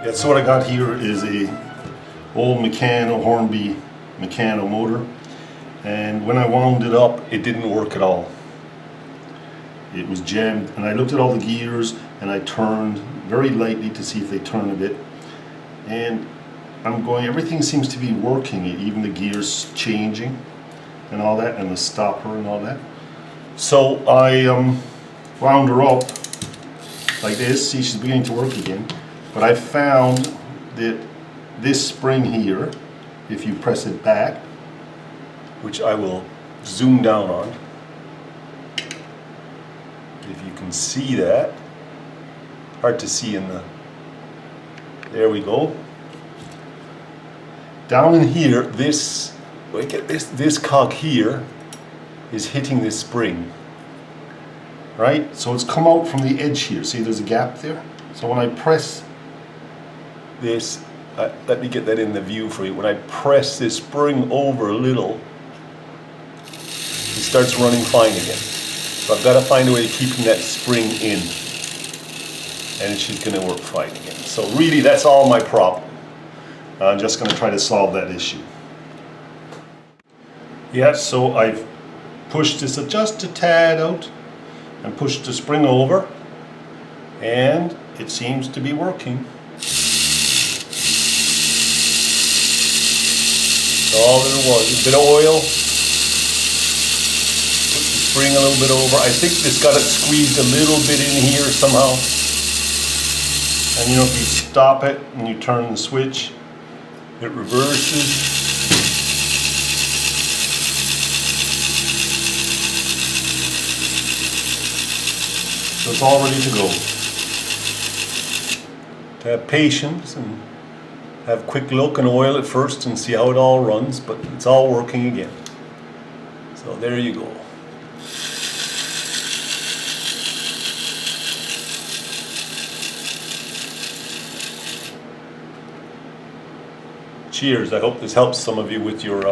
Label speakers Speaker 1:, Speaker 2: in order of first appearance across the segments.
Speaker 1: Yeah, so what I got here is a old Meccano, Hornby Meccano motor, and when I wound it up it didn't work at all. It was jammed, and I looked at all the gears and I turned very lightly to see if they turn a bit, and everything seems to be working, even the gears changing and all that, and the stopper and all that. So I wound her up like this. See, she's beginning to work again. But I found that this spring here, if you press it back, which I will zoom down on, if you can see that, hard to see in the, there we go. Down in here, this cog here is hitting this spring, right? So it's come out from the edge here. See, there's a gap there. So when I press this, let me get that in the view for you. When I press this spring over a little, it starts running fine again. So I've got to find a way of keeping that spring in, and she's going to work fine again. So really, that's all my problem. I'm just going to try to solve that issue. Yeah, so I've pushed this just a tad out and pushed the spring over, and it seems to be working. All there was, a bit of oil, put the spring a little bit over. I think this got it squeezed a little bit in here somehow. And you know, if you stop it and you turn the switch, it reverses. So it's all ready to go. To have patience and have a quick look and oil it first and see how it all runs, but it's all working again. So there you go. Cheers. I hope this helps some of you with your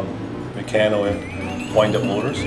Speaker 1: Meccano and wind-up motors.